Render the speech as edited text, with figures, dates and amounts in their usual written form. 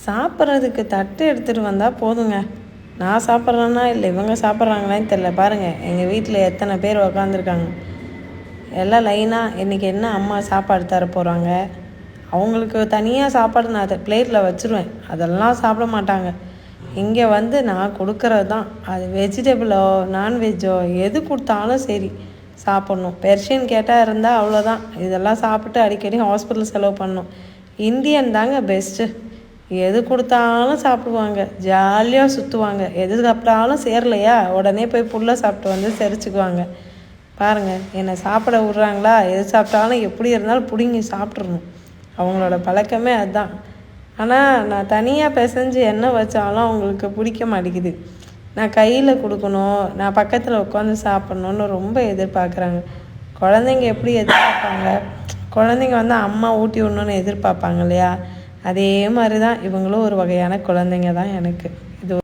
சாப்பிட்றதுக்கு தட்டு எடுத்துகிட்டு வந்தால் போதுங்க. நான் சாப்பிட்றேன்னா இல்லை இவங்க சாப்பிட்றாங்களான்னு தெரில. பாருங்கள், எங்கள் வீட்டில் எத்தனை பேர் உக்காந்துருக்காங்க. எல்லாம் லைனாக இன்றைக்கி என்ன அம்மா சாப்பாடு தர போகிறாங்க. அவங்களுக்கு தனியாக சாப்பாடு நான் அதை பிளேட்டில் வச்சுருவேன். அதெல்லாம் சாப்பிட மாட்டாங்க. இங்கே வந்து நான் கொடுக்குறது தான். அது வெஜிடபிளோ நான்வெஜ்ஜோ எது கொடுத்தாலும் சரி சாப்பிட்ணும். பெர்ஷியன் கேட்டால் இருந்தால் அவ்வளோதான். இதெல்லாம் சாப்பிட்டு அடிக்கடி ஹாஸ்பிட்டல் செலவு பண்ணணும். இந்தியன் தாங்க பெஸ்ட்டு. எது கொடுத்தாலும் சாப்பிடுவாங்க, ஜாலியாக சுற்றுவாங்க. எது சாப்பிட்டாலும் சேரலையா உடனே போய் புல்லை சாப்பிட்டு வந்து செரிச்சுக்குவாங்க. பாருங்கள், என்னை சாப்பிட விட்றாங்களா, எது சாப்பிட்டாலும் எப்படி இருந்தாலும் பிடுங்கி சாப்பிட்றணும். அவங்களோட பழக்கமே அதுதான். ஆனால் நான் தனியாக பிசைஞ்சு எண்ணெய் வச்சாலும் அவங்களுக்கு பிடிக்க மாட்டேங்குது. நான் கையில் கொடுக்கணும், நான் பக்கத்தில் உட்காந்து சாப்பிட்ணுன்னு ரொம்ப எதிர்பார்க்குறாங்க. குழந்தைங்க எப்படி எதிர்பார்ப்பாங்க? குழந்தைங்க வந்து அம்மா ஊட்டி விடணுன்னு எதிர்பார்ப்பாங்க இல்லையா? அதே மாதிரி தான் இவங்களும் ஒரு வகையான குழந்தைங்க தான் எனக்கு.